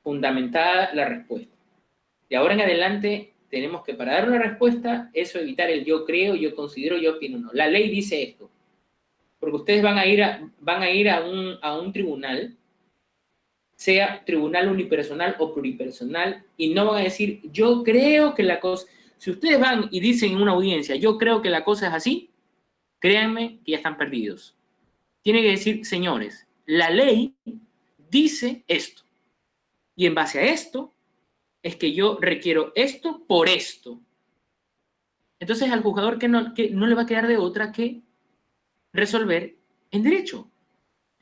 fundamentada la respuesta. De ahora en adelante tenemos que, para dar una respuesta, eso evitar el yo creo, yo considero, yo opino. No. La ley dice esto. Porque ustedes van a ir a un tribunal, sea tribunal unipersonal o pluripersonal, y no van a decir, yo creo que la cosa... Si ustedes van y dicen en una audiencia, yo creo que la cosa es así, créanme que ya están perdidos. Tiene que decir, señores, la ley dice esto. Y en base a esto, es que yo requiero esto por esto. Entonces al juzgador que no le va a quedar de otra que resolver en derecho.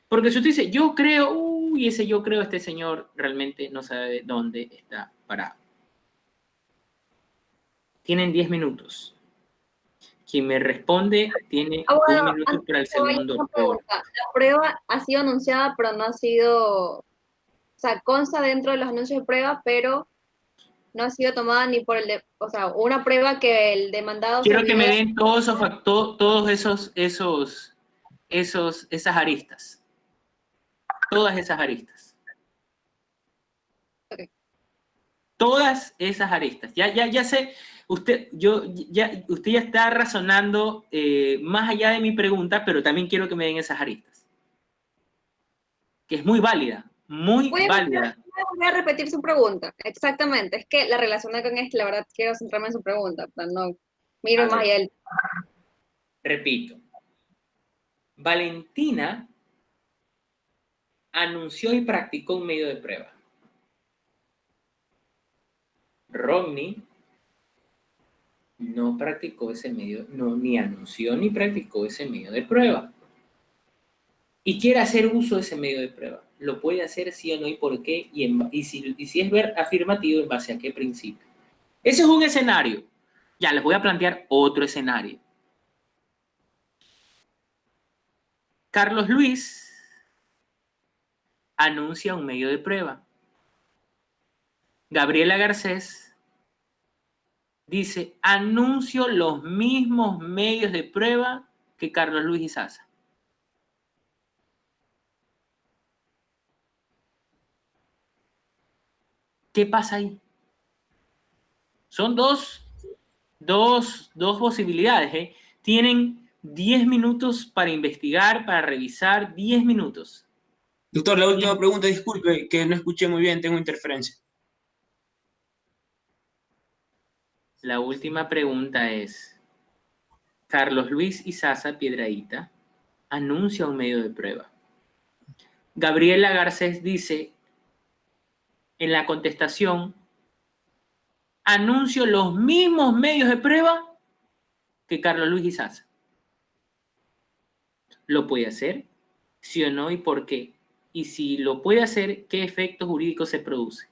Porque si usted dice, yo creo, uy, ese yo creo, este señor realmente no sabe dónde está parado. Tienen 10 minutos. Quien me responde tiene un Abogado, minuto antes para el que vaya segundo una corte. pregunta. La prueba ha sido anunciada, pero no ha sido, o sea, consta dentro de los anuncios de prueba, pero no ha sido tomada ni por o sea, una prueba que el demandado se Quiero que olvidó me de... den todos esas aristas. Todas esas aristas. Okay. Todas esas aristas. Ya sé, usted ya está razonando más allá de mi pregunta, pero también quiero que me den esas aristas. Que es muy válida, muy válida. Voy a repetir su pregunta. Exactamente. Es que la relaciona con esto, la verdad quiero centrarme en su pregunta. No miro A más ver, allá del... repito. Valentina anunció y practicó un medio de prueba. Rodney no practicó ese medio, no, ni anunció ni practicó ese medio de prueba. Y quiere hacer uso de ese medio de prueba. Lo puede hacer sí o no y por qué, y si es afirmativo, en base a qué principio. Ese es un escenario. Ya, les voy a plantear otro escenario. Carlos Luis anuncia un medio de prueba. Gabriela Garcés dice, anuncio los mismos medios de prueba que Carlos Luis Izaza. ¿Qué pasa ahí? Son dos posibilidades. ¿Eh? Tienen 10 minutos para investigar, para revisar, 10 minutos. Doctor, la última pregunta, disculpe, que no escuché muy bien, tengo interferencia. La última pregunta es, Carlos Luis Izaza Piedrahita anuncia un medio de prueba. Gabriela Garcés dice en la contestación, anuncio los mismos medios de prueba que Carlos Luis Izaza. ¿Lo puede hacer? ¿Sí o no? ¿Y por qué? Y si lo puede hacer, ¿qué efectos jurídicos se produce?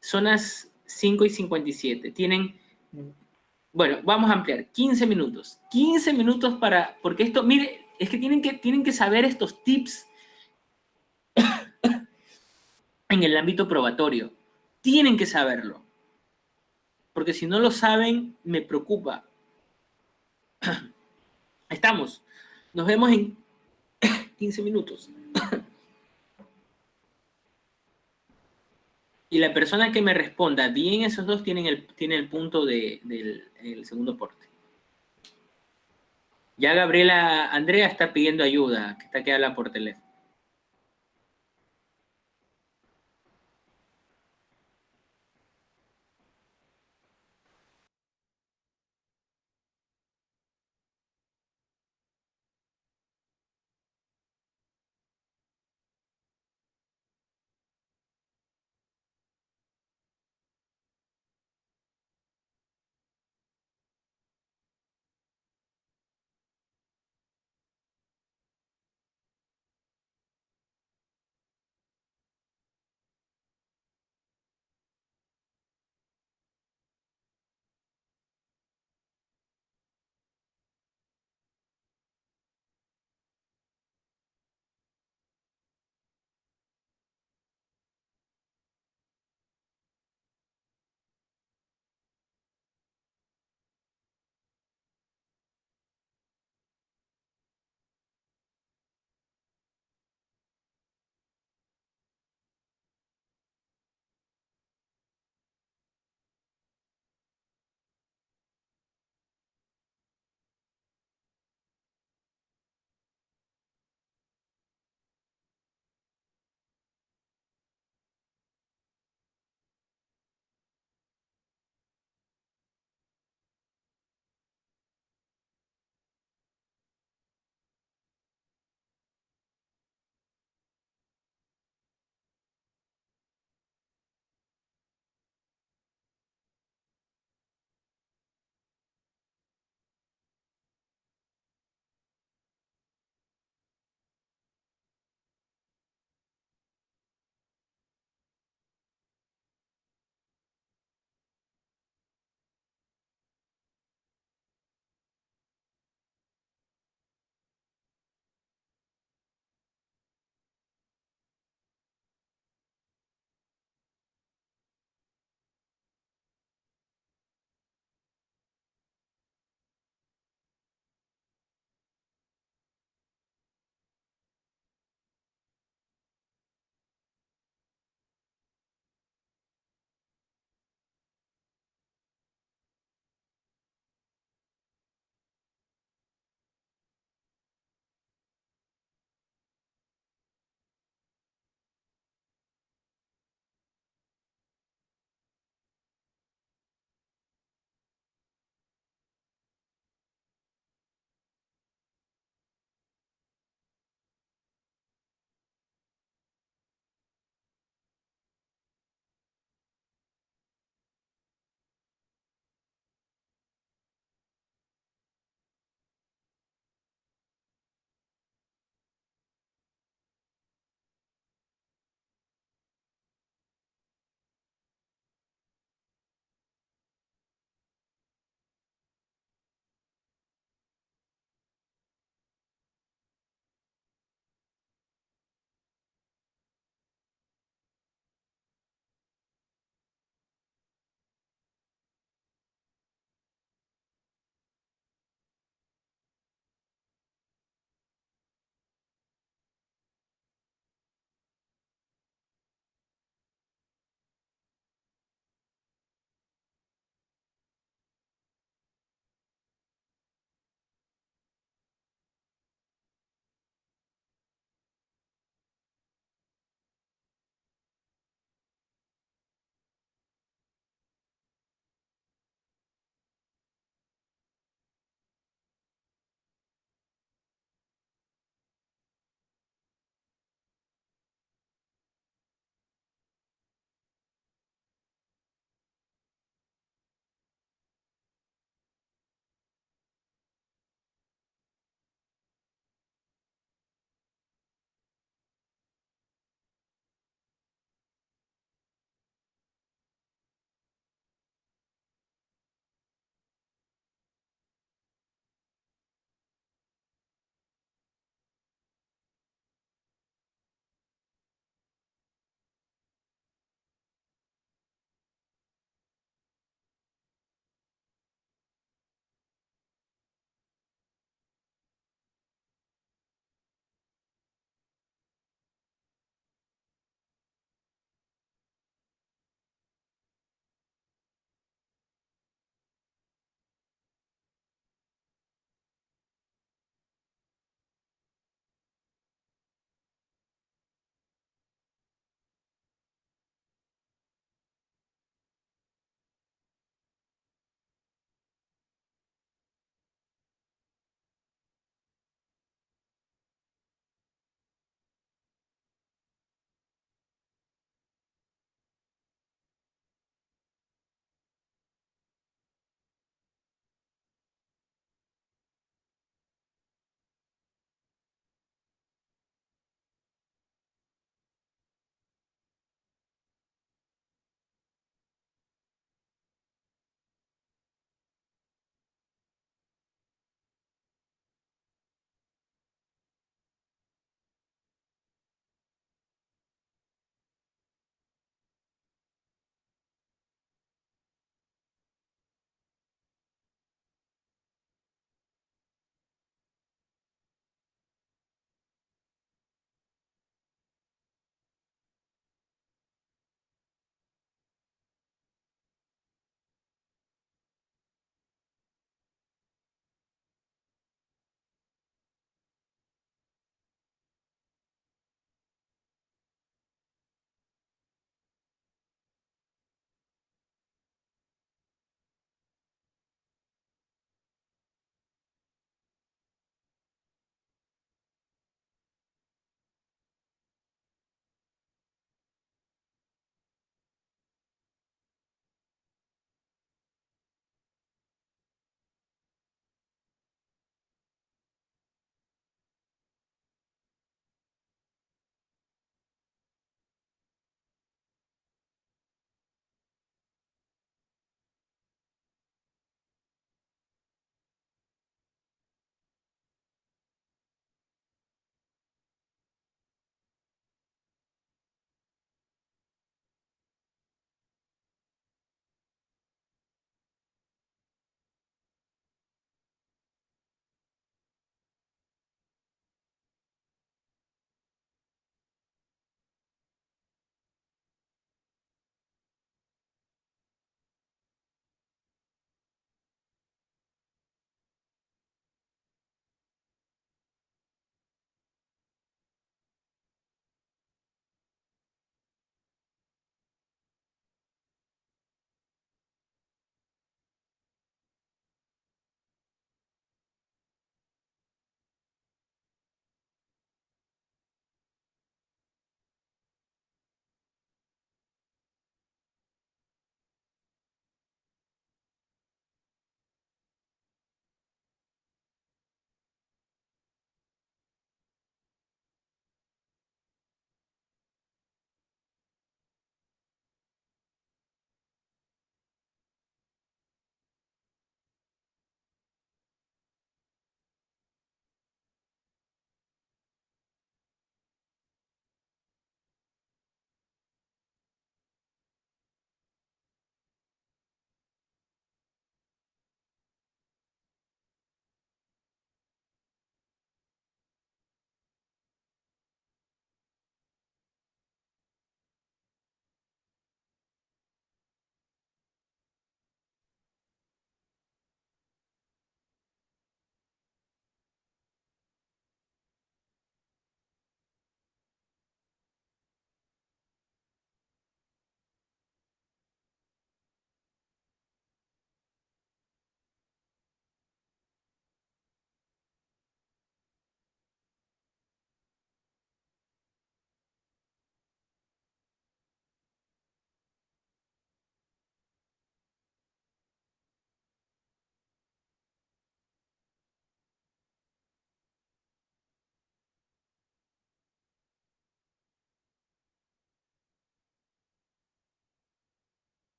Son las 5:57. Bueno, vamos a ampliar, 15 minutos. 15 minutos porque esto, mire, es que tienen que saber estos tips en el ámbito probatorio. Tienen que saberlo. Porque si no lo saben, me preocupa. Estamos. Nos vemos en 15 minutos. Y la persona que me responda bien esos dos tiene el punto del segundo porte. Ya Gabriela Andrea está pidiendo ayuda, que está que habla por teléfono.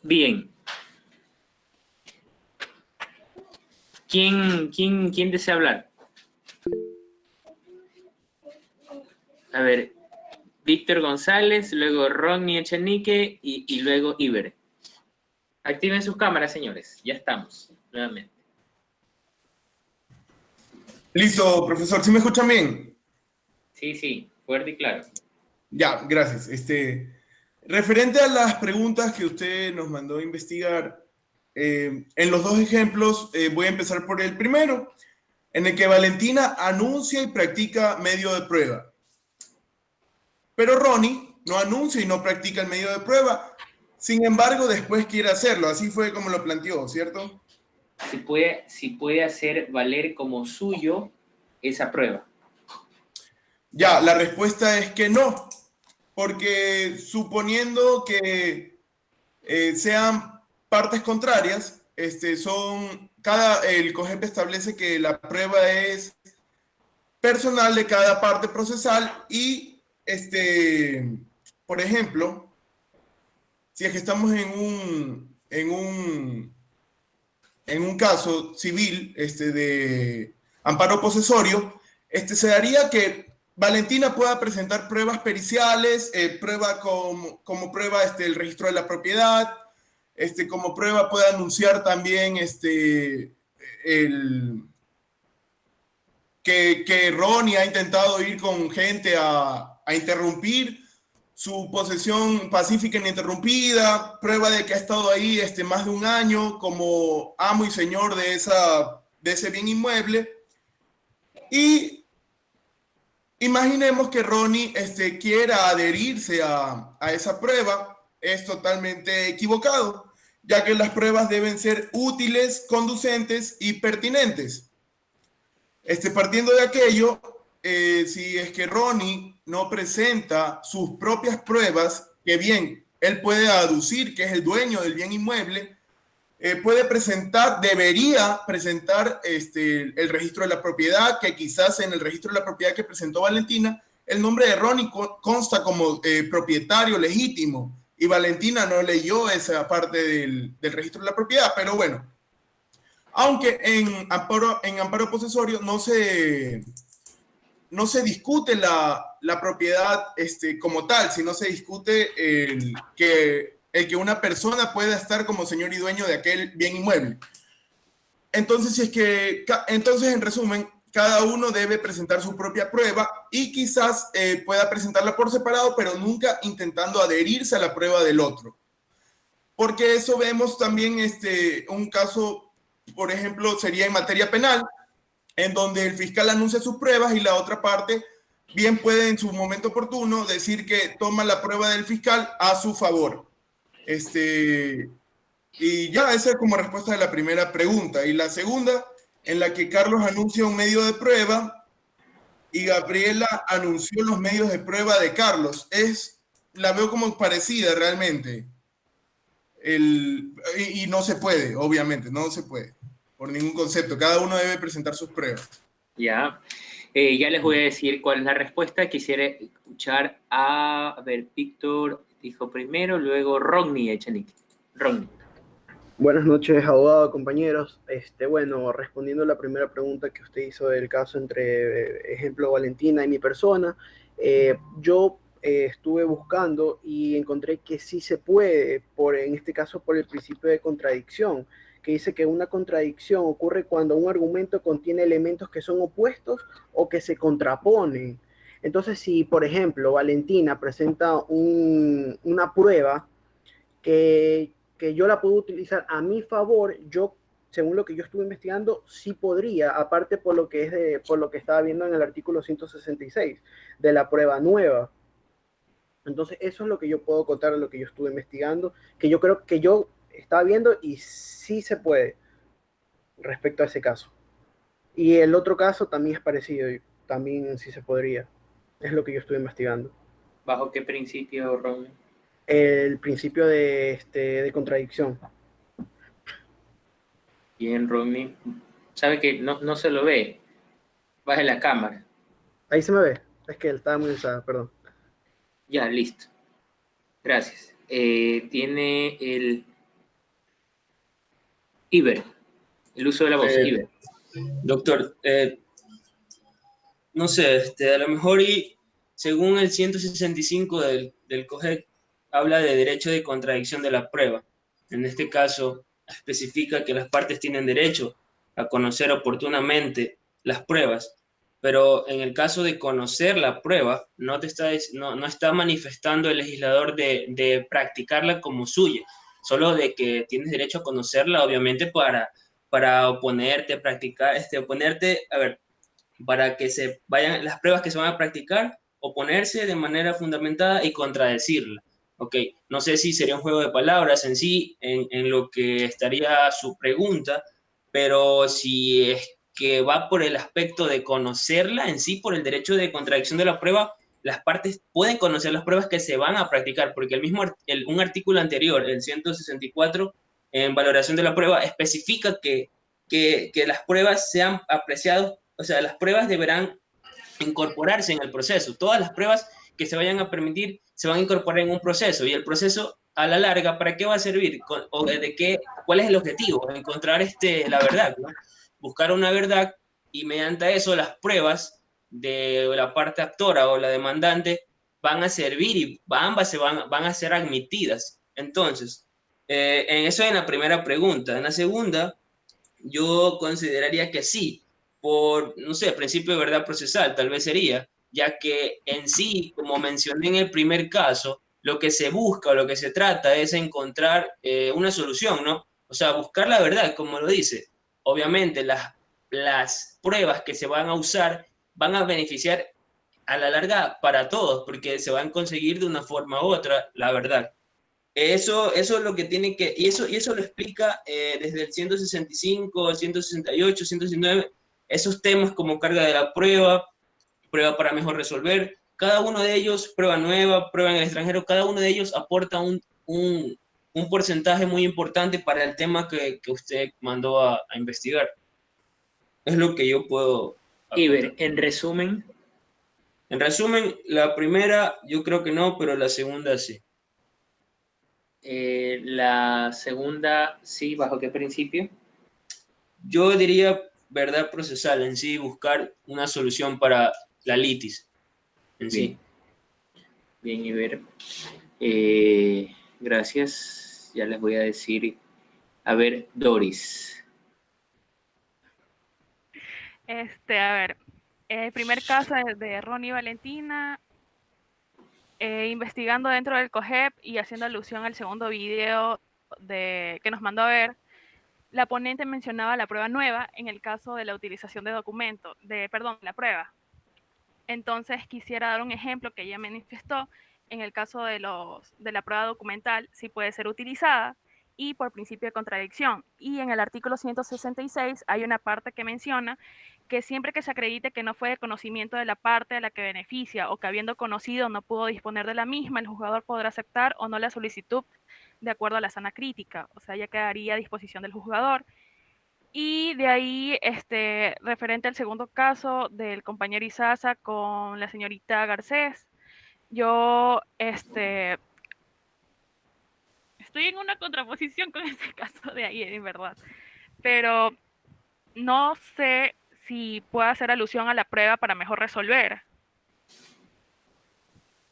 Bien. ¿Quién desea hablar? A ver, Víctor González, luego Ronnie Echenique y luego Iber. Activen sus cámaras, señores. Ya estamos, nuevamente. Listo, profesor. ¿Sí me escuchan bien? Sí, fuerte y claro. Ya, gracias. Referente a las preguntas que usted nos mandó a investigar, en los dos ejemplos, voy a empezar por el primero, en el que Valentina anuncia y practica medio de prueba. Pero Ronnie no anuncia y no practica el medio de prueba. Sin embargo, después quiere hacerlo. Así fue como lo planteó, ¿cierto? Si puede hacer valer como suyo esa prueba. Ya, la respuesta es que no. Porque suponiendo que sean partes contrarias, el COGEP establece que la prueba es personal de cada parte procesal y, por ejemplo, si es que estamos en un caso civil de amparo posesorio, se daría que Valentina pueda presentar pruebas periciales, prueba como prueba el registro de la propiedad, como prueba puede anunciar también que Ronnie ha intentado ir con gente a interrumpir su posesión pacífica ininterrumpida, prueba de que ha estado ahí más de un año como amo y señor de ese bien inmueble. Y imaginemos que Ronnie quiera adherirse a esa prueba. Es totalmente equivocado, ya que las pruebas deben ser útiles, conducentes y pertinentes. Partiendo de aquello, si es que Ronnie no presenta sus propias pruebas, que bien, él puede aducir que es el dueño del bien inmueble, debería presentar el registro de la propiedad, que quizás en el registro de la propiedad que presentó Valentina, el nombre de Ronnie consta como propietario legítimo, y Valentina no leyó esa parte del registro de la propiedad, pero bueno. Aunque en amparo posesorio no se discute la propiedad como tal, sino se discute el que una persona pueda estar como señor y dueño de aquel bien inmueble. Entonces, en resumen, cada uno debe presentar su propia prueba y quizás pueda presentarla por separado, pero nunca intentando adherirse a la prueba del otro. Porque eso vemos también un caso, por ejemplo, sería en materia penal, en donde el fiscal anuncia sus pruebas y la otra parte bien puede en su momento oportuno decir que toma la prueba del fiscal a su favor. Y ya, esa es como respuesta de la primera pregunta. Y la segunda, en la que Carlos anuncia un medio de prueba y Gabriela anunció los medios de prueba de Carlos. La veo como parecida realmente. Y no se puede, obviamente, no se puede, por ningún concepto. Cada uno debe presentar sus pruebas. Ya. Ya les voy a decir cuál es la respuesta. Quisiera escuchar a ver, Víctor dijo primero, luego Ronnie Echenique. Ronnie. Buenas noches, abogado, compañeros. Bueno, respondiendo a la primera pregunta que usted hizo del caso entre, ejemplo, Valentina y mi persona, yo estuve buscando y encontré que sí se puede, en este caso por el principio de contradicción, que dice que una contradicción ocurre cuando un argumento contiene elementos que son opuestos o que se contraponen. Entonces, si, por ejemplo, Valentina presenta una prueba que yo la puedo utilizar a mi favor, yo, según lo que yo estuve investigando, sí podría, aparte por lo que estaba viendo en el artículo 166 de la prueba nueva. Entonces, eso es lo que yo puedo contar de lo que yo estuve investigando, que yo creo que yo estaba viendo y sí se puede respecto a ese caso. Y el otro caso también es parecido, y también sí se podría. Es lo que yo estuve investigando. ¿Bajo qué principio, Ronnie? El principio de contradicción. Bien, Ronnie. Sabe que no se lo ve. Baje la cámara. Ahí se me ve. Es que él estaba muy usada, perdón. Ya, listo. Gracias. Tiene el Iber, el uso de la voz, Iber. Doctor, no sé, a lo mejor y según el 165 del COGEC, habla de derecho de contradicción de la prueba. En este caso, especifica que las partes tienen derecho a conocer oportunamente las pruebas, pero en el caso de conocer la prueba, no está manifestando el legislador de practicarla como suya, solo de que tienes derecho a conocerla, obviamente, para oponerte, practicar, oponerte, a ver, para que se vayan las pruebas que se van a practicar, oponerse de manera fundamentada y contradecirla. Ok, no sé si sería un juego de palabras en sí, en lo que estaría su pregunta, pero si es que va por el aspecto de conocerla en sí, por el derecho de contradicción de la prueba, las partes pueden conocer las pruebas que se van a practicar, porque un artículo anterior, el 164, en valoración de la prueba, especifica que las pruebas sean apreciadas, o sea, las pruebas deberán incorporarse en el proceso. Todas las pruebas que se vayan a permitir se van a incorporar en un proceso, y el proceso a la larga, ¿para qué va a servir? ¿Cuál es el objetivo? Encontrar la verdad, ¿no? Buscar una verdad, y mediante eso las pruebas de la parte actora o la demandante van a servir, y ambas van a ser admitidas. Entonces, en eso en la primera pregunta. En la segunda, yo consideraría que sí, por, no sé, principio de verdad procesal, tal vez sería, ya que en sí, como mencioné en el primer caso, lo que se busca o lo que se trata es encontrar una solución, ¿no? O sea, buscar la verdad, como lo dice. Obviamente, las pruebas que se van a usar van a beneficiar a la larga para todos, porque se van a conseguir de una forma u otra la verdad. Eso es lo que tiene que, y eso lo explica desde el 165, 168, 169, esos temas como carga de la prueba, prueba para mejor resolver, cada uno de ellos, prueba nueva, prueba en el extranjero, cada uno de ellos aporta un porcentaje muy importante para el tema que usted mandó a investigar. Es lo que yo puedo Iber, aportar. en resumen, En resumen, la primera yo creo que no, pero la segunda sí. la segunda, sí, ¿bajo qué principio? Yo diría verdad procesal en sí, buscar una solución para la litis en sí. Bien, Iber. Gracias. Ya les voy a decir. A ver, Doris. A ver, el primer caso es de Ronnie y Valentina, investigando dentro del COGEP y haciendo alusión al segundo video que nos mandó a ver. La ponente mencionaba la prueba nueva en el caso de la utilización de la prueba. Entonces quisiera dar un ejemplo que ella manifestó en el caso de la prueba documental, si puede ser utilizada y por principio de contradicción. Y en el artículo 166 hay una parte que menciona que siempre que se acredite que no fue de conocimiento de la parte a la que beneficia o que habiendo conocido no pudo disponer de la misma, el juzgador podrá aceptar o no la solicitud de acuerdo a la sana crítica. O sea, ya quedaría a disposición del juzgador. Y de ahí, referente al segundo caso del compañero Isaza con la señorita Garcés, yo estoy en una contraposición con ese caso de ahí, en verdad. Pero no sé si puedo hacer alusión a la prueba para mejor resolver.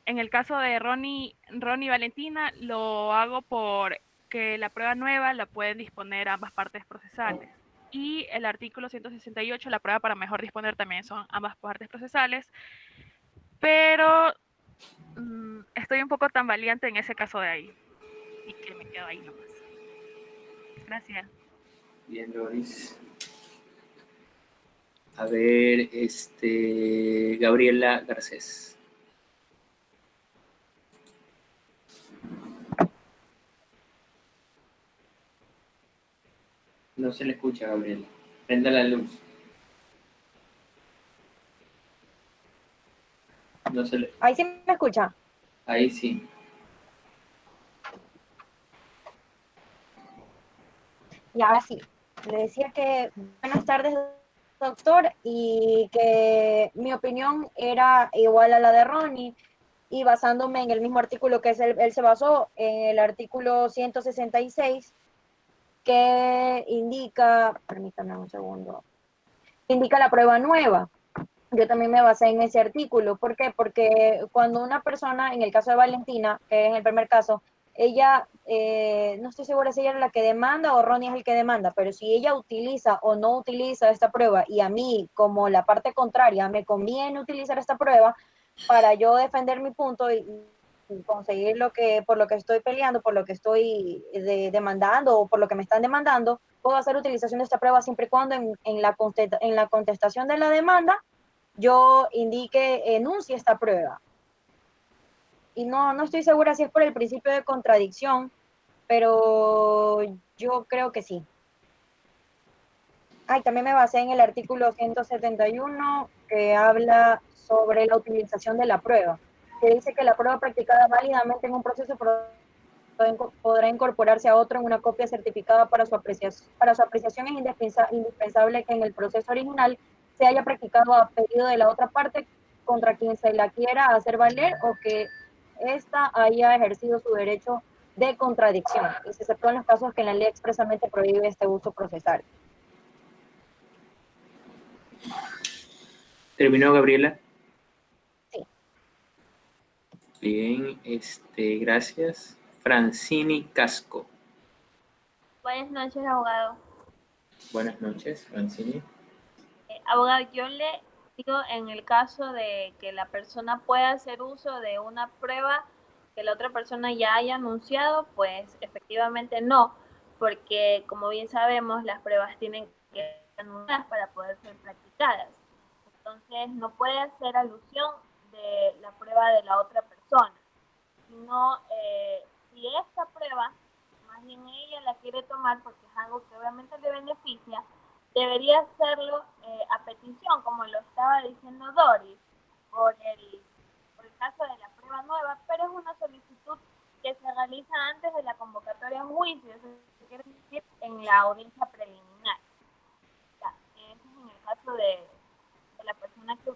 En el caso de Ronnie y Valentina, lo hago porque la prueba nueva la pueden disponer ambas partes procesales. Y el artículo 168, la prueba para mejor disponer también son ambas partes procesales. Pero estoy un poco tambaleante en ese caso de ahí. Y que me quedo ahí nomás. Gracias. Bien, Doris. A ver, Gabriela Garcés. No se le escucha, Gabriela. Prenda la luz. No se le... Ahí sí me escucha. Ahí sí. Y ahora sí, le decía que buenas tardes, doctor, y que mi opinión era igual a la de Ronnie, y basándome en el mismo artículo que él se basó, en el artículo 166, que indica, permítame un segundo, indica la prueba nueva. Yo también me basé en ese artículo. ¿Por qué? Porque cuando una persona, en el caso de Valentina, que es el primer caso, ella, no estoy segura si ella es la que demanda o Ronnie es el que demanda, pero si ella utiliza o no utiliza esta prueba y a mí, como la parte contraria, me conviene utilizar esta prueba para yo defender mi punto y conseguir lo que, por lo que estoy peleando, por lo que estoy demandando o por lo que me están demandando, puedo hacer utilización de esta prueba siempre y cuando en la contestación de la demanda yo enuncie esta prueba. Y no estoy segura si es por el principio de contradicción, pero yo creo que sí. Ay, también me basé en el artículo 171 que habla sobre la utilización de la prueba, que dice que la prueba practicada válidamente en un proceso podrá incorporarse a otro en una copia certificada para su apreciación. Para su apreciación es indispensable que en el proceso original se haya practicado a pedido de la otra parte contra quien se la quiera hacer valer o que ésta haya ejercido su derecho de contradicción, y se exceptúan los casos que la ley expresamente prohíbe este uso procesal. ¿Terminó, Gabriela? Sí. Bien, gracias. Francini Casco. Buenas noches, abogado. Buenas noches, Francini. Abogado, yo le digo en el caso de que la persona pueda hacer uso de una prueba que la otra persona ya haya anunciado, pues efectivamente no, porque como bien sabemos, las pruebas tienen que ser anunciadas para poder ser practicadas. Entonces, no puede hacer alusión de la prueba de la otra persona, sino si esta prueba, más bien ella la quiere tomar porque es algo que obviamente le beneficia, debería hacerlo a petición, como lo estaba diciendo Doris, por el caso de la prueba nueva, pero es una solicitud que se realiza antes de la convocatoria a juicio, eso quiere decir en la audiencia preliminar. Ya, ese es en el caso de la persona que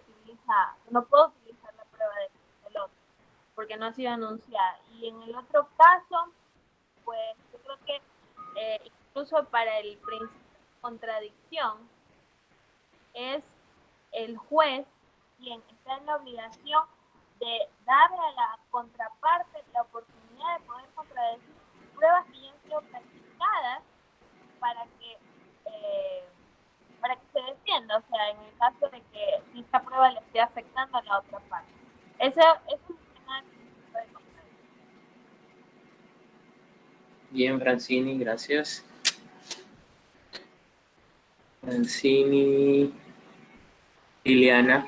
no puede utilizar la prueba del otro, porque no ha sido anunciada. Y en el otro caso, pues yo creo que incluso para el principio de contradicción, es el juez quien está en la obligación de darle a la contraparte la oportunidad de poder contradecir pruebas que ya han sido practicadas para que se defienda, o sea, en el caso de que esta prueba le esté afectando a la otra parte. Eso es un tema de contradicción. Bien, Francini, gracias. Francini, Liliana.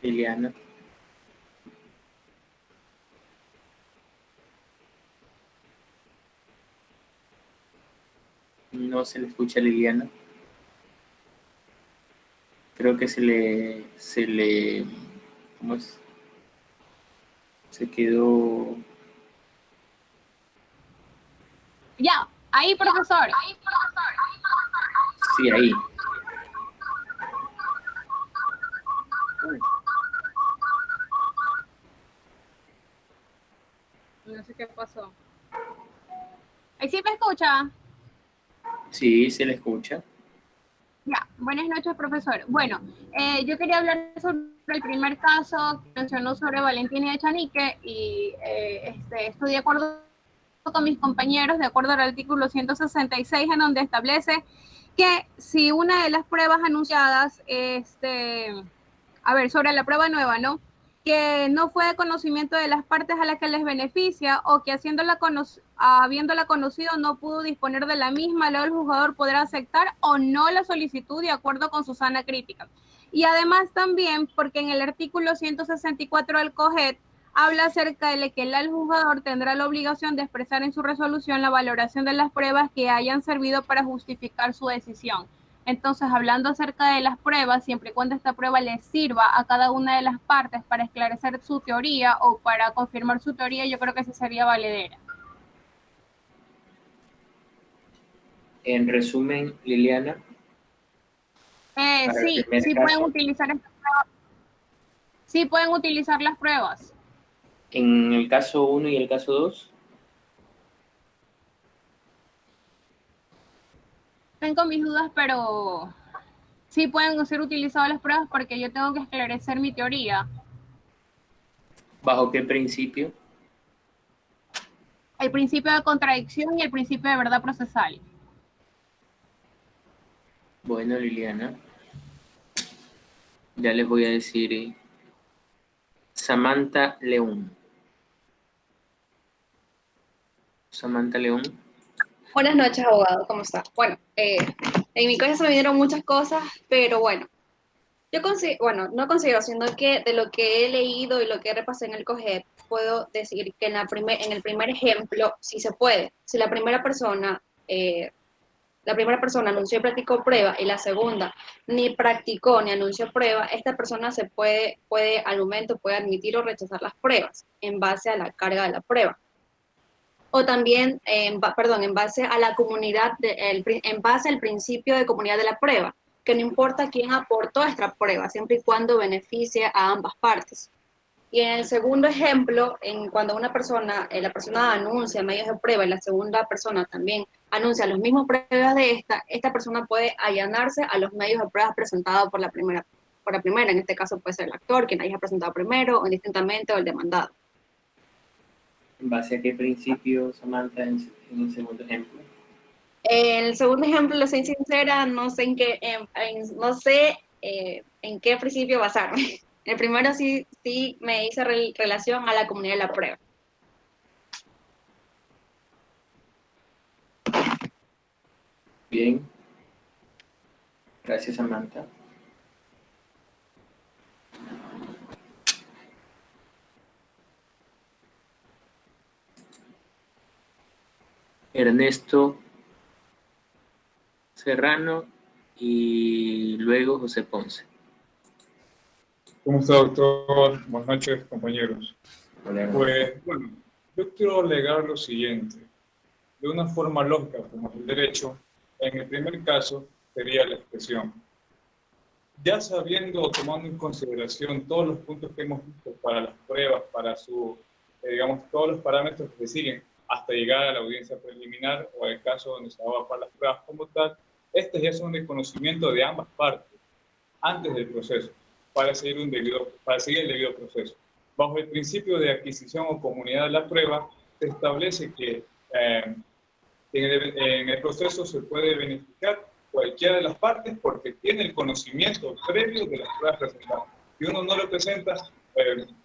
Liliana. No se le escucha a Liliana. Creo que ¿cómo es? Se quedó. Ya, ahí, profesor. Sí, ahí. No sé qué pasó. ¿Ahí sí me escucha? Sí, se le escucha. Ya, buenas noches, profesor. Bueno, yo quería hablar sobre el primer caso que mencionó sobre Valentina Echanique y estoy de acuerdo con mis compañeros, de acuerdo al artículo 166, en donde establece que si una de las pruebas anunciadas, sobre la prueba nueva, ¿no? Que no fue de conocimiento de las partes a las que les beneficia o que habiéndola conocido no pudo disponer de la misma, luego el juzgador podrá aceptar o no la solicitud de acuerdo con su sana crítica. Y además también porque en el artículo 164 del COGED habla acerca de que el juzgador tendrá la obligación de expresar en su resolución la valoración de las pruebas que hayan servido para justificar su decisión. Entonces, hablando acerca de las pruebas, siempre y cuando esta prueba le sirva a cada una de las partes para esclarecer su teoría o para confirmar su teoría, yo creo que esa sería valedera. En resumen, Liliana. Sí pueden utilizar esta prueba. Sí pueden utilizar las pruebas. En el caso 1 y el caso 2. Tengo mis dudas, pero sí pueden ser utilizadas las pruebas porque yo tengo que esclarecer mi teoría. ¿Bajo qué principio? El principio de contradicción y el principio de verdad procesal. Bueno, Liliana, ya les voy a decir Samantha León. Samantha León. Buenas noches, abogado, ¿cómo está? Bueno, en mi cabeza se me vinieron muchas cosas, pero bueno, yo considero, bueno, no considero, sino que de lo que he leído y lo que repasé en el COGEP, puedo decir que en el primer ejemplo sí se puede. Si la primera persona anunció y practicó prueba y la segunda ni practicó ni anunció prueba, esta persona al momento puede admitir o rechazar las pruebas en base a la carga de la prueba. O también, en base a la comunidad, en base al principio de comunidad de la prueba, que no importa quién aportó esta prueba, siempre y cuando beneficie a ambas partes. Y en el segundo ejemplo, cuando la persona anuncia medios de prueba y la segunda persona también anuncia los mismos pruebas de esta persona puede allanarse a los medios de pruebas presentados por la primera. En este caso puede ser el actor, quien haya presentado primero, o indistintamente, o el demandado. ¿En base a qué principio, Samantha, en el segundo ejemplo? En el segundo ejemplo, le soy sincera, no sé en qué principio basarme. El primero sí me hizo relación a la comunidad de la prueba. Bien. Gracias, Samantha. Ernesto Serrano y luego José Ponce. ¿Cómo está, doctor? Buenas noches, compañeros. Hola. Pues, bueno, yo quiero alegar lo siguiente. De una forma lógica, como es el derecho, en el primer caso sería la expresión. Ya sabiendo o tomando en consideración todos los puntos que hemos visto para las pruebas, para digamos, todos los parámetros que se siguen hasta llegar a la audiencia preliminar o al caso donde se va a evaluar las pruebas como tal, estas ya son de conocimiento de ambas partes antes del proceso para seguir el debido proceso. Bajo el principio de adquisición o comunidad de la prueba, se establece que en el proceso se puede beneficiar cualquiera de las partes porque tiene el conocimiento previo de las pruebas presentadas. Si uno no lo presenta,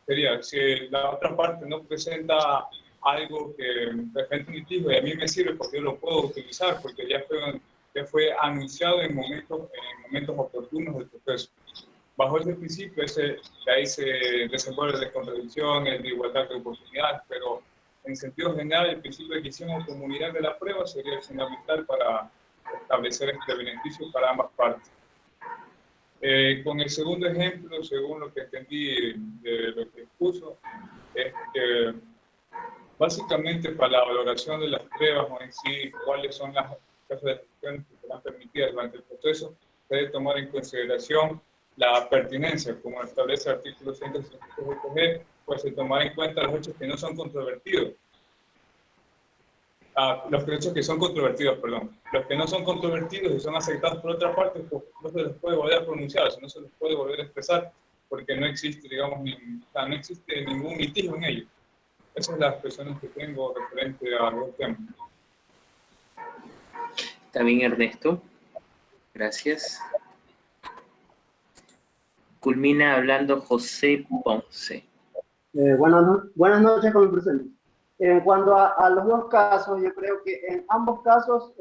sería, si la otra parte no presenta algo que de repente intuitivo y a mí me sirve porque yo lo puedo utilizar, porque ya fue anunciado en momentos oportunos del proceso. Bajo ese principio, de ahí se desenvuelve la contradicción, el de igualdad de oportunidades, pero en sentido general, el principio de adquisición o comunidad de la prueba sería fundamental para establecer este beneficio para ambas partes. Con el segundo ejemplo, según lo que entendí de lo que expuso, es que básicamente para la valoración de las pruebas o en sí, cuáles son las casos de excepciones que serán permitidas durante el proceso, se debe tomar en consideración la pertinencia, como establece el artículo 163 del COGEP, pues se tomará en cuenta los hechos que no son controvertidos. Los hechos que son controvertidos, perdón. Los que no son controvertidos y son aceptados por otra parte, pues no se les puede volver a pronunciar, no se les puede volver a expresar, porque no existe, digamos, no existe ningún litigio en ello. Esas son las expresiones que tengo referente a los temas. Está bien, Ernesto. Gracias. Culmina hablando José Ponce. Buenas noches con el presente. En cuanto a los dos casos, yo creo que en ambos casos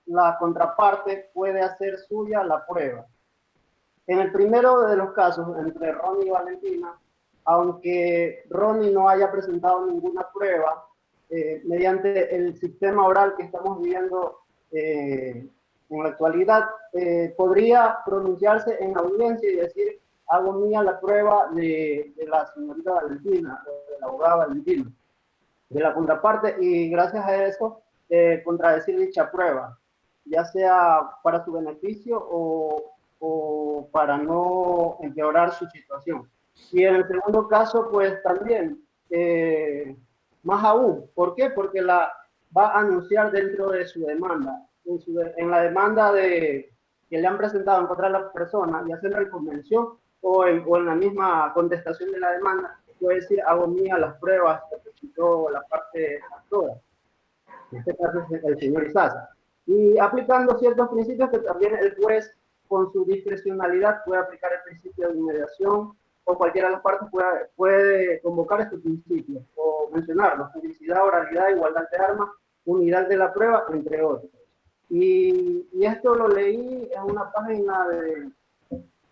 la contraparte puede hacer suya la prueba. En el primero de los casos, entre Ronnie y Valentina, aunque Ronnie no haya presentado ninguna prueba, mediante el sistema oral que estamos viviendo en la actualidad, podría pronunciarse en audiencia y decir, hago mía la prueba de la señorita Valentina, de la abogada Valentina, de la contraparte, y gracias a eso contradecir dicha prueba, ya sea para su beneficio o para no empeorar su situación. Y en el segundo caso, pues también, más aún. ¿Por qué? Porque la va a anunciar dentro de su demanda. en la demanda que le han presentado en contra de la persona, ya sea en la convención o en la misma contestación de la demanda, puede decir, hago mía las pruebas que presentó la parte actora. En este caso es el señor Izaza. Y aplicando ciertos principios que también el juez, con su discrecionalidad, puede aplicar el principio de inmediación, o cualquiera de las partes puede convocar estos principios, o mencionarlos: publicidad, oralidad, igualdad de armas, unidad de la prueba, entre otros. Y esto lo leí en una página de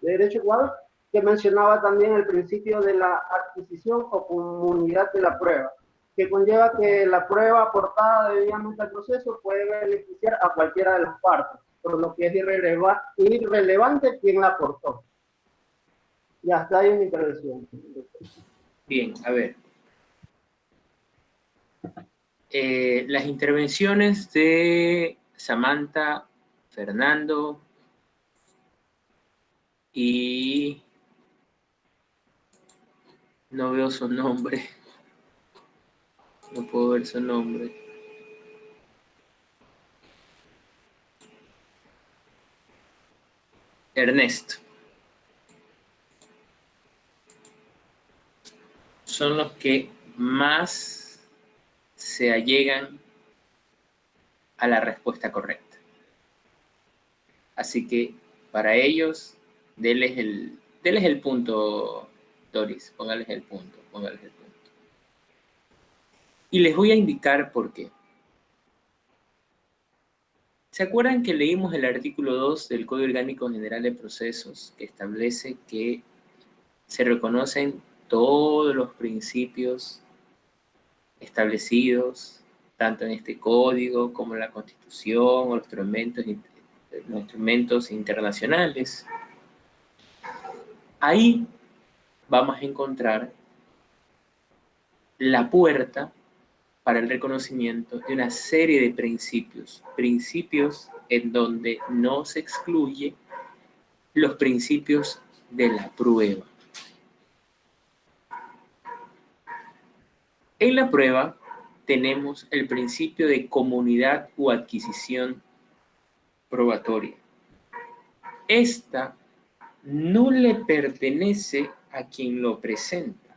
Derecho Ecuador, que mencionaba también el principio de la adquisición o comunidad de la prueba, que conlleva que la prueba aportada debidamente al proceso puede beneficiar a cualquiera de las partes, por lo que es irrelevante quién la aportó. Ya está ahí mi intervención. Bien, a ver. Las intervenciones de Samantha, Fernando y... no veo su nombre. No puedo ver su nombre. Ernesto. Son los que más se allegan a la respuesta correcta. Así que para ellos, denles el punto, Doris, póngales el punto. Y les voy a indicar por qué. ¿Se acuerdan que leímos el artículo 2 del Código Orgánico General de Procesos, que establece que se reconocen todos los principios establecidos, tanto en este código como en la Constitución o los instrumentos internacionales? Ahí vamos a encontrar la puerta para el reconocimiento de una serie de principios en donde no se excluye los principios de la prueba. En la prueba tenemos el principio de comunidad o adquisición probatoria. Esta no le pertenece a quien lo presenta,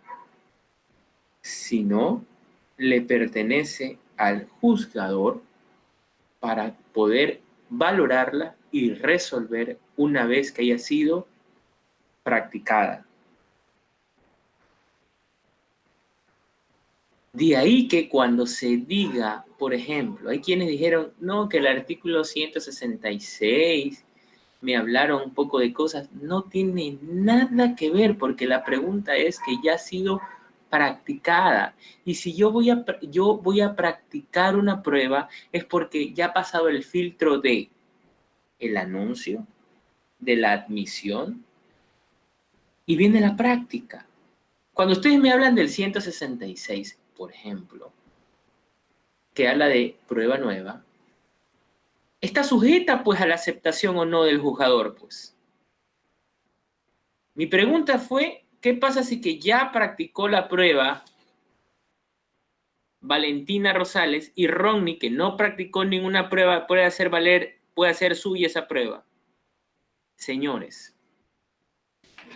sino le pertenece al juzgador para poder valorarla y resolver una vez que haya sido practicada. De ahí que cuando se diga, por ejemplo, hay quienes dijeron, no, que el artículo 166, me hablaron un poco de cosas, no tiene nada que ver, porque la pregunta es que ya ha sido practicada. Y si yo voy a practicar una prueba, es porque ya ha pasado el filtro de el anuncio, de la admisión, y viene la práctica. Cuando ustedes me hablan del 166, por ejemplo, que habla de prueba nueva, está sujeta pues a la aceptación o no del juzgador, pues. Mi pregunta fue, ¿qué pasa si que ya practicó la prueba Valentina Rosales y Ronnie, que no practicó ninguna prueba, puede hacer suya esa prueba? Señores,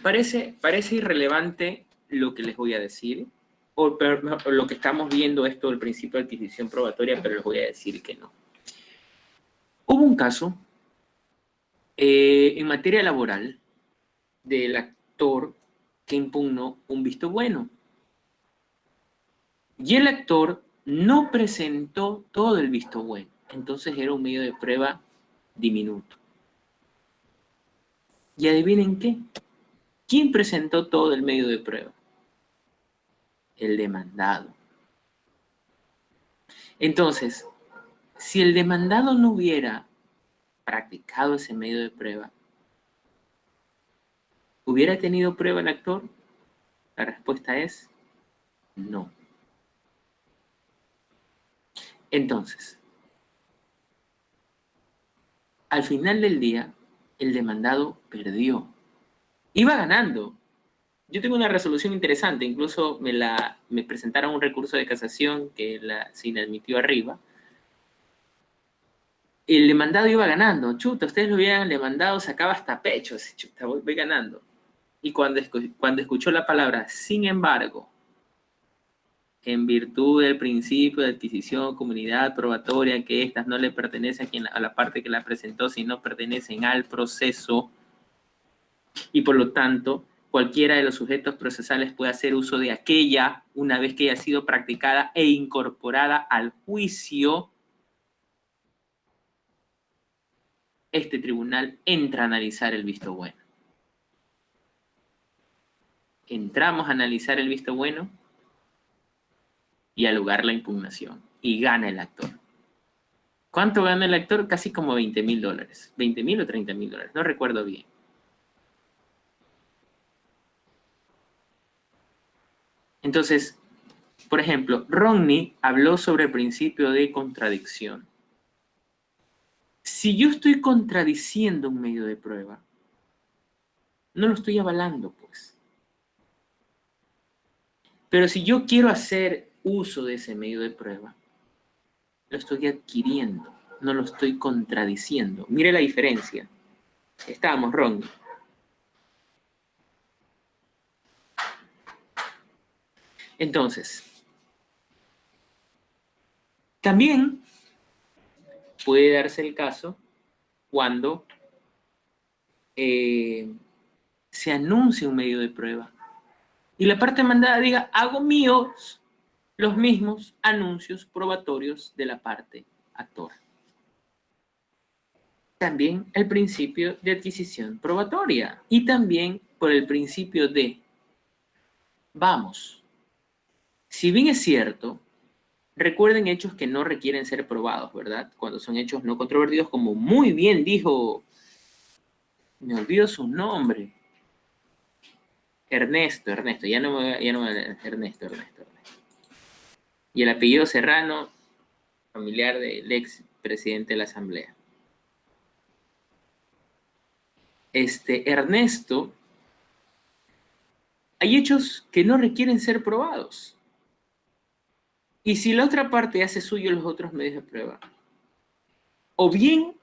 parece irrelevante lo que les voy a decir, o lo que estamos viendo esto del principio de adquisición probatoria, pero les voy a decir que no. Hubo un caso en materia laboral del actor que impugnó un visto bueno. Y el actor no presentó todo el visto bueno. Entonces era un medio de prueba diminuto. ¿Y adivinen qué? ¿Quién presentó todo el medio de prueba? El demandado. Entonces, si el demandado no hubiera practicado ese medio de prueba, ¿hubiera tenido prueba el actor? La respuesta es no. Entonces, al final del día, el demandado perdió. Iba ganando. Yo tengo una resolución interesante, incluso me presentaron un recurso de casación que se inadmitió arriba. el demandado iba ganando. Chuta, ustedes lo hubieran demandado, sacaba hasta pecho. Chuta, voy ganando. Y cuando escuchó la palabra, sin embargo, en virtud del principio de adquisición, comunidad probatoria, que éstas no le pertenecen a la parte que la presentó, sino pertenecen al proceso, y por lo tanto, cualquiera de los sujetos procesales puede hacer uso de aquella una vez que haya sido practicada e incorporada al juicio. Este tribunal entra a analizar el visto bueno. Entramos a analizar el visto bueno y a lugar la impugnación. Y gana el actor. ¿Cuánto gana el actor? Casi como $20,000. $20,000 o $30,000, no recuerdo bien. Entonces, por ejemplo, Romney habló sobre el principio de contradicción. Si yo estoy contradiciendo un medio de prueba, no lo estoy avalando, pues. Pero si yo quiero hacer uso de ese medio de prueba, lo estoy adquiriendo, no lo estoy contradiciendo. Mire la diferencia. Estamos, Ron. Entonces, también puede darse el caso cuando se anuncia un medio de prueba y la parte demandada diga, hago míos los mismos anuncios probatorios de la parte actora. También el principio de adquisición probatoria y también por el principio de, vamos, si bien es cierto, recuerden hechos que no requieren ser probados, ¿verdad? Cuando son hechos no controvertidos, como muy bien dijo, me olvido su nombre, Ernesto, Ernesto. Y el apellido Serrano, familiar del ex presidente de la Asamblea. Ernesto, hay hechos que no requieren ser probados. Y si la otra parte hace suyo los otros medios de prueba, o bien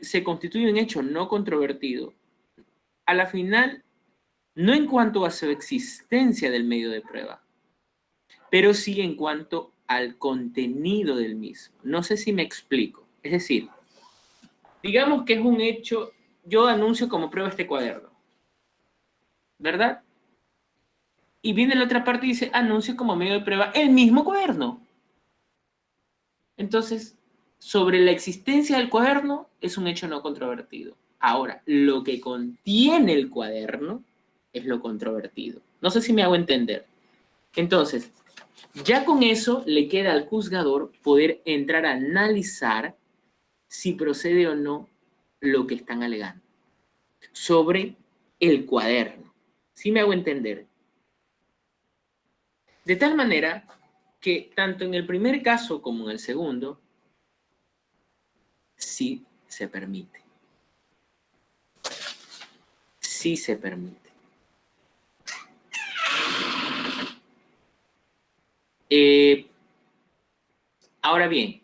se constituye un hecho no controvertido, a la final, no en cuanto a su existencia del medio de prueba, pero sí en cuanto al contenido del mismo. No sé si me explico. Es decir, digamos que es un hecho, yo anuncio como prueba este cuaderno, ¿verdad? Y viene la otra parte y dice, anuncio como medio de prueba el mismo cuaderno. Entonces, sobre la existencia del cuaderno es un hecho no controvertido. Ahora, lo que contiene el cuaderno es lo controvertido. No sé si me hago entender. Entonces, ya con eso le queda al juzgador poder entrar a analizar si procede o no lo que están alegando sobre el cuaderno. ¿Sí me hago entender? De tal manera que tanto en el primer caso como en el segundo, sí se permite. Sí se permite. Ahora bien,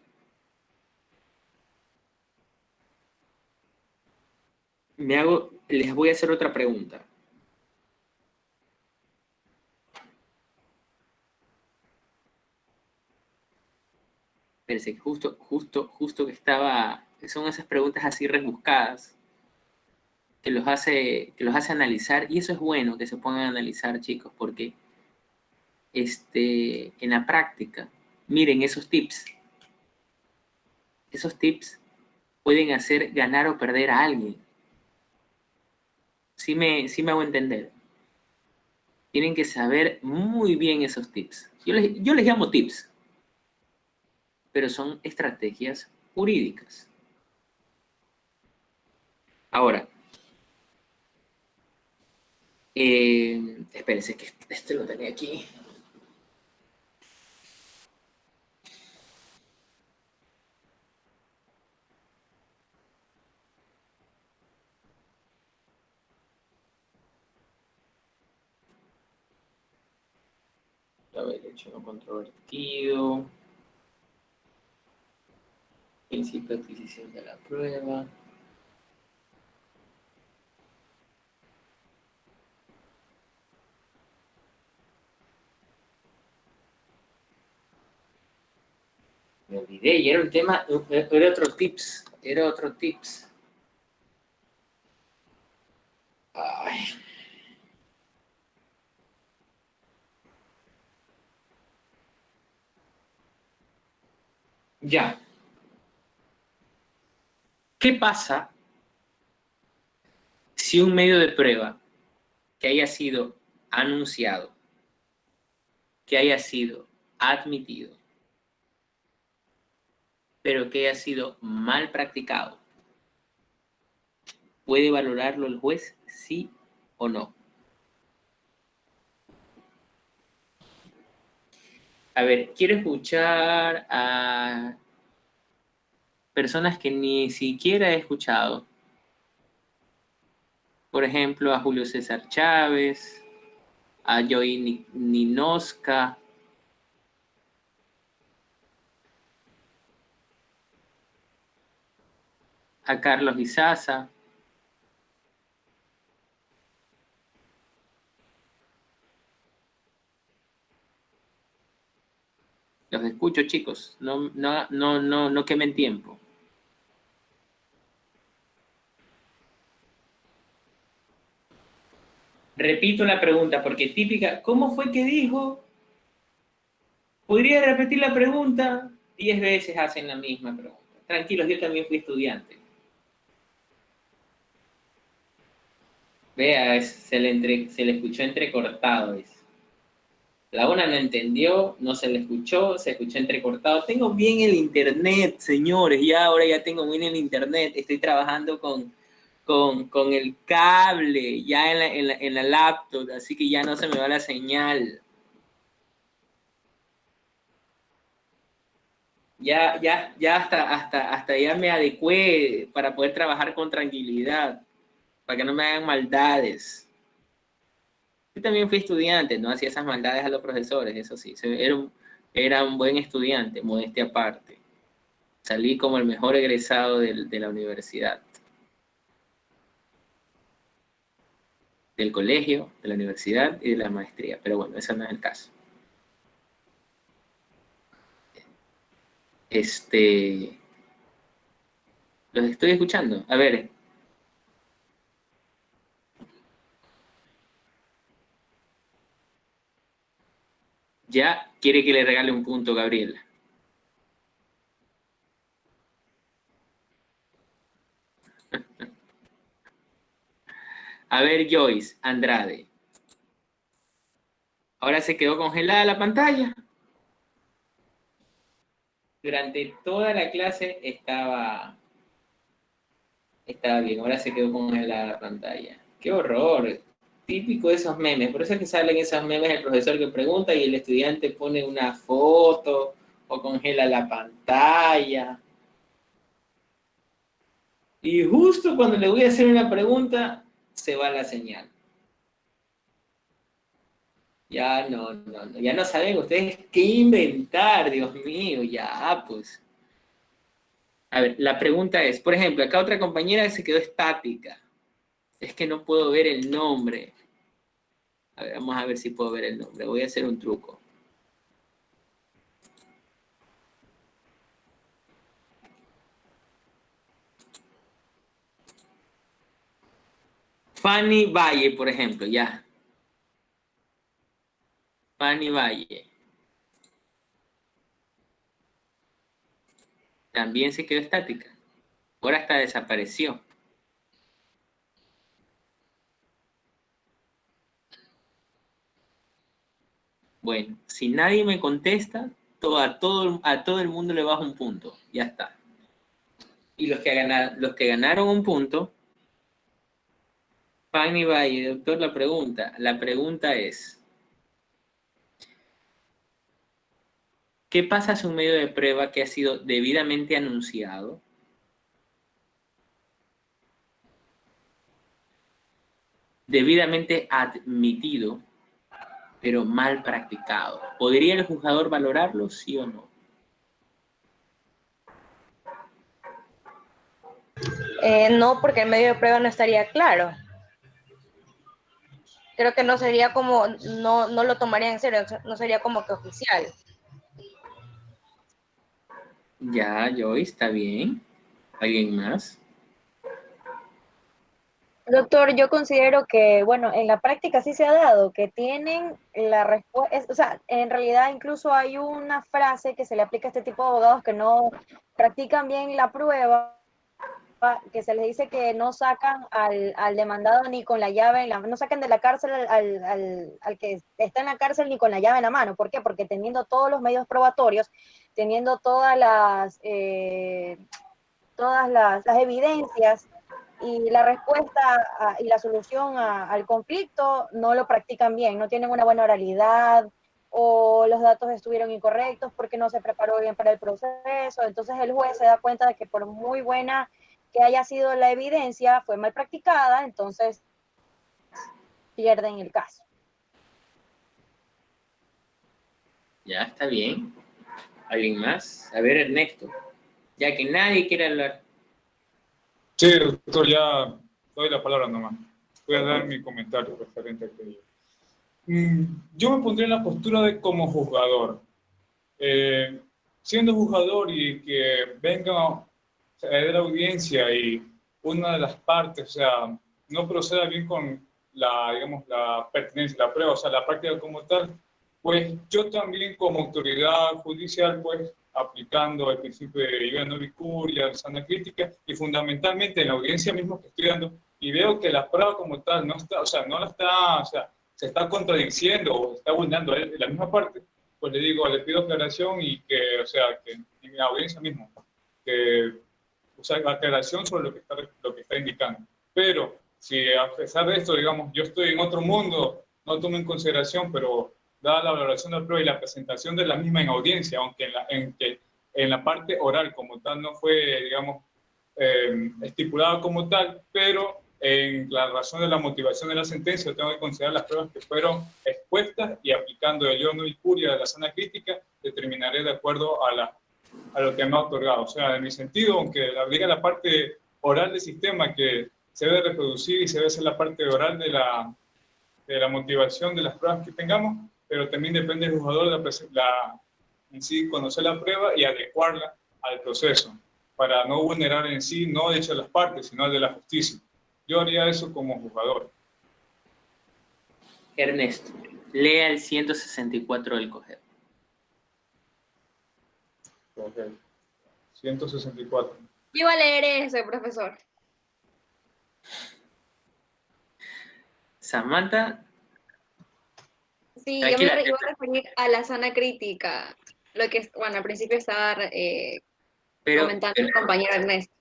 les voy a hacer otra pregunta. Parece que justo que son esas preguntas así rebuscadas que los hace analizar, y eso es bueno que se pongan a analizar, chicos, porque en la práctica, miren esos tips pueden hacer ganar o perder a alguien. Sí me hago entender. Tienen que saber muy bien esos tips. Yo les llamo tips, pero son estrategias jurídicas. Ahora, espérense que este lo tenía aquí. A ver, hecho no controvertido. Principio de adquisición de la prueba. Me olvidé, y era un tema, era otro tips, Ay. Ya. ¿Qué pasa si un medio de prueba que haya sido anunciado, que haya sido admitido, pero que haya sido mal practicado, puede valorarlo el juez, sí o no? A ver, quiero escuchar a personas que ni siquiera he escuchado. Por ejemplo, a Julio César Chávez, a Joy Ninosca, a Carlos Izaza. Los escucho, chicos. No quemen tiempo. Repito la pregunta, porque típica, ¿cómo fue que dijo? ¿Podría repetir la pregunta? 10 veces hacen la misma pregunta. Tranquilos, yo también fui estudiante. Vea, se le escuchó entrecortado. La una no entendió, no se le escuchó, se escuchó entrecortado. Tengo bien el internet, señores, ahora ya tengo bien el internet. Estoy trabajando con el cable ya en la laptop, así que ya no se me va la señal. Ya hasta ya me adecué para poder trabajar con tranquilidad, para que no me hagan maldades. Yo también fui estudiante, no hacía esas maldades a los profesores, eso sí, era un buen estudiante, modestia aparte. Salí como el mejor egresado de la universidad. Del colegio, de la universidad y de la maestría, pero bueno, ese no es el caso. Los estoy escuchando. A ver. Ya quiere que le regale un punto, Gabriela. A ver, Joyce Andrade. Ahora se quedó congelada la pantalla. Durante toda la clase estaba bien. Ahora se quedó congelada la pantalla. ¡Qué horror! Típico de esos memes. Por eso es que salen esos memes el profesor que pregunta y el estudiante pone una foto o congela la pantalla. Y justo cuando le voy a hacer una pregunta, se va la señal. Ya no saben ustedes qué inventar, Dios mío, ya pues. A ver, la pregunta es, por ejemplo, acá otra compañera se quedó estática. Es que no puedo ver el nombre. A ver, vamos a ver si puedo ver el nombre. Voy a hacer un truco. Fanny Valle, por ejemplo, ya. Fanny Valle. También se quedó estática. Ahora hasta desapareció. Bueno, si nadie me contesta, a todo el mundo le bajo un punto. Ya está. Y los que ganaron un punto, Fanny Valle, doctor, la pregunta es, ¿qué pasa si un medio de prueba que ha sido debidamente anunciado debidamente admitido, pero mal practicado? ¿Podría el juzgador valorarlo, sí o no? No, porque el medio de prueba no estaría claro. Creo que no sería como, no lo tomaría en serio, no sería como que oficial. Ya, Joyce, está bien. ¿Alguien más? Doctor, yo considero que, bueno, en la práctica sí se ha dado, que tienen la respuesta, o sea, en realidad incluso hay una frase que se le aplica a este tipo de abogados que no practican bien la prueba, que se les dice que no sacan al demandado ni con la llave, no sacan de la cárcel al que está en la cárcel ni con la llave en la mano. ¿Por qué? Porque teniendo todos los medios probatorios, teniendo todas las evidencias y la respuesta y la solución al conflicto, no lo practican bien, no tienen una buena oralidad, o los datos estuvieron incorrectos porque no se preparó bien para el proceso. Entonces el juez se da cuenta de que por muy buena que haya sido la evidencia, fue mal practicada, entonces pierden el caso. Ya, está bien. ¿Alguien más? A ver, Ernesto. Ya que nadie quiere hablar. Sí, doctor, ya doy la palabra nomás. Voy a dar mi comentario referente a aquello. Yo me pondría en la postura de como juzgador. Siendo juzgador y que venga de la audiencia y una de las partes, o sea, no proceda bien con la, digamos, la pertinencia, la prueba, o sea, la práctica como tal, pues yo también como autoridad judicial, pues aplicando el principio de iura nobis curia, sana crítica, y fundamentalmente en la audiencia misma que estoy dando, y veo que la prueba como tal no está, o sea, no la está, o sea, se está contradiciendo o está vulnerando la misma parte, pues le digo, le pido aclaración y que, o sea, que en la audiencia misma, que, o sea, aclaración sobre lo que está indicando. Pero si a pesar de esto, digamos, yo estoy en otro mundo, no tomo en consideración, pero dada la valoración de la prueba y la presentación de la misma en audiencia, aunque en la parte oral como tal no fue, digamos, estipulado como tal, pero en la razón de la motivación de la sentencia tengo que considerar las pruebas que fueron expuestas y aplicando el iura nobis curia de la sana crítica, determinaré de acuerdo a lo que me ha otorgado. O sea, en mi sentido, aunque diga la parte oral del sistema que se debe reproducir y se debe hacer la parte oral de la motivación de las pruebas que tengamos, pero también depende del juzgador en sí conocer la prueba y adecuarla al proceso, para no vulnerar en sí, no el hecho de las partes, sino el de la justicia. Yo haría eso como juzgador. Ernesto, lea el 164 del COGEP. Ok. 164. Yo iba a leer ese, profesor. Samantha. Sí, yo me iba a referir a la sana crítica. Lo que, bueno, al principio estaba comentando el compañero Ernesto.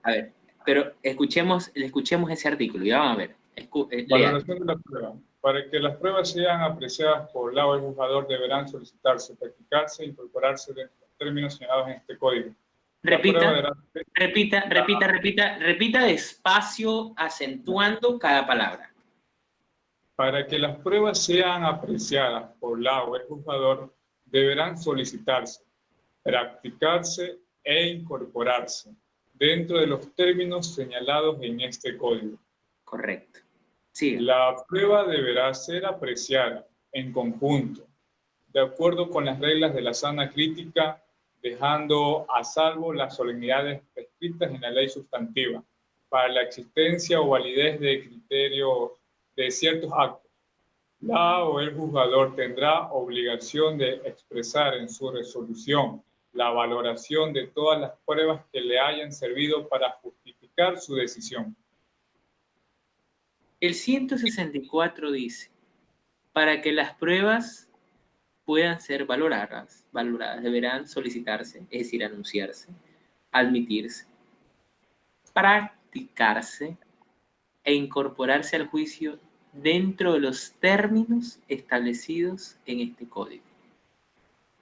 A ver, pero escuchemos ese artículo, ya vamos a ver. Valoración de la prueba. Para que las pruebas sean apreciadas por lado del juzgador deberán solicitarse, practicarse e incorporarse dentro de los términos señalados en este código. Repita despacio, acentuando cada palabra. Para que las pruebas sean apreciadas por lado del juzgador deberán solicitarse, practicarse e incorporarse dentro de los términos señalados en este código. Correcto. Sí. La prueba deberá ser apreciada en conjunto, de acuerdo con las reglas de la sana crítica, dejando a salvo las solemnidades prescritas en la ley sustantiva para la existencia o validez de criterios de ciertos actos. La o el juzgador tendrá obligación de expresar en su resolución la valoración de todas las pruebas que le hayan servido para justificar su decisión. El 164 dice, para que las pruebas puedan ser valoradas deberán solicitarse, es decir, anunciarse, admitirse, practicarse e incorporarse al juicio dentro de los términos establecidos en este código.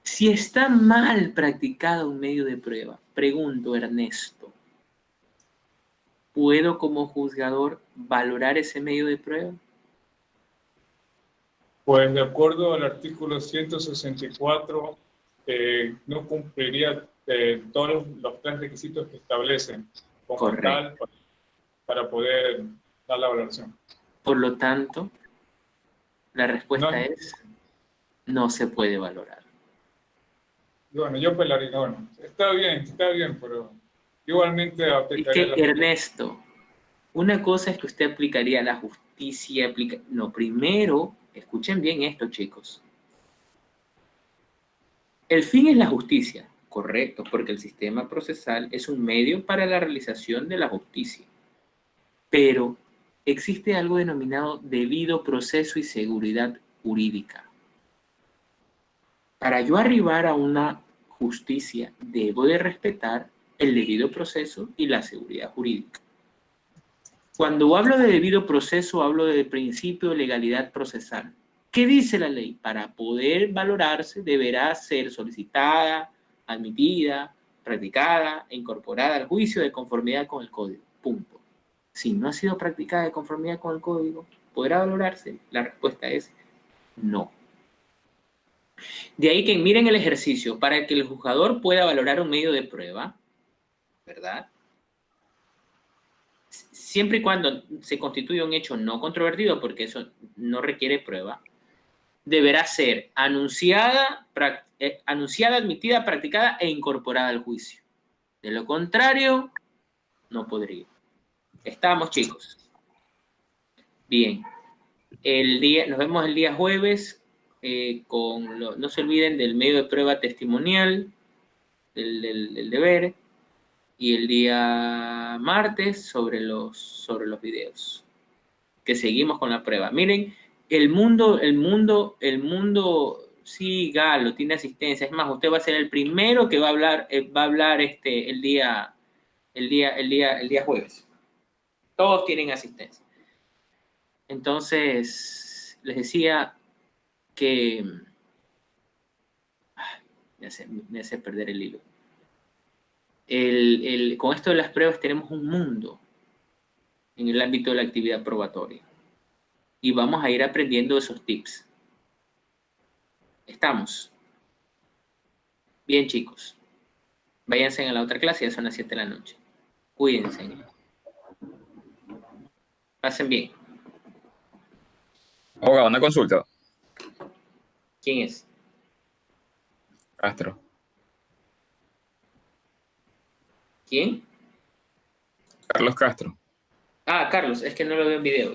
Si está mal practicado un medio de prueba, pregunto, Ernesto, ¿puedo como juzgador valorar ese medio de prueba? Pues de acuerdo al artículo 164, no cumpliría todos los tres requisitos que establecen. como Correcto. tal para poder dar la valoración. Por lo tanto, la respuesta No. es no se puede valorar. Bueno, yo apelaría, bueno, está bien, pero igualmente Es aplicaría que, la... Ernesto, una cosa es que usted aplicaría la justicia, no, primero, escuchen bien esto, chicos. El fin es la justicia, correcto, porque el sistema procesal es un medio para la realización de la justicia. Pero existe algo denominado debido proceso y seguridad jurídica. Para yo arribar a una justicia, debo de respetar el debido proceso y la seguridad jurídica. Cuando hablo de debido proceso, hablo del principio de legalidad procesal. ¿Qué dice la ley? Para poder valorarse, deberá ser solicitada, admitida, practicada e incorporada al juicio de conformidad con el código. Punto. Si no ha sido practicada de conformidad con el código, ¿podrá valorarse? La respuesta es no. De ahí que miren el ejercicio. Para que el juzgador pueda valorar un medio de prueba, ¿verdad? Siempre y cuando se constituya un hecho no controvertido, porque eso no requiere prueba, deberá ser anunciada, admitida, practicada e incorporada al juicio. De lo contrario, no podría. Estamos, chicos. Bien. Nos vemos el día jueves no se olviden del medio de prueba testimonial, del deber, y el día martes sobre los videos. Que seguimos con la prueba. Miren, el mundo, sí, Galo, tiene asistencia. Es más, usted va a ser el primero que va a hablar el día jueves. Todos tienen asistencia. Entonces, les decía que me hace perder el hilo. Con esto de las pruebas tenemos un mundo en el ámbito de la actividad probatoria. Y vamos a ir aprendiendo esos tips. ¿Estamos? Bien, chicos. Váyanse a la otra clase, ya son las 7 de la noche. Cuídense. Pasen bien. Abogado, una consulta. ¿Quién es? Castro. ¿Quién? Carlos Castro. Ah, Carlos, es que no lo veo en video.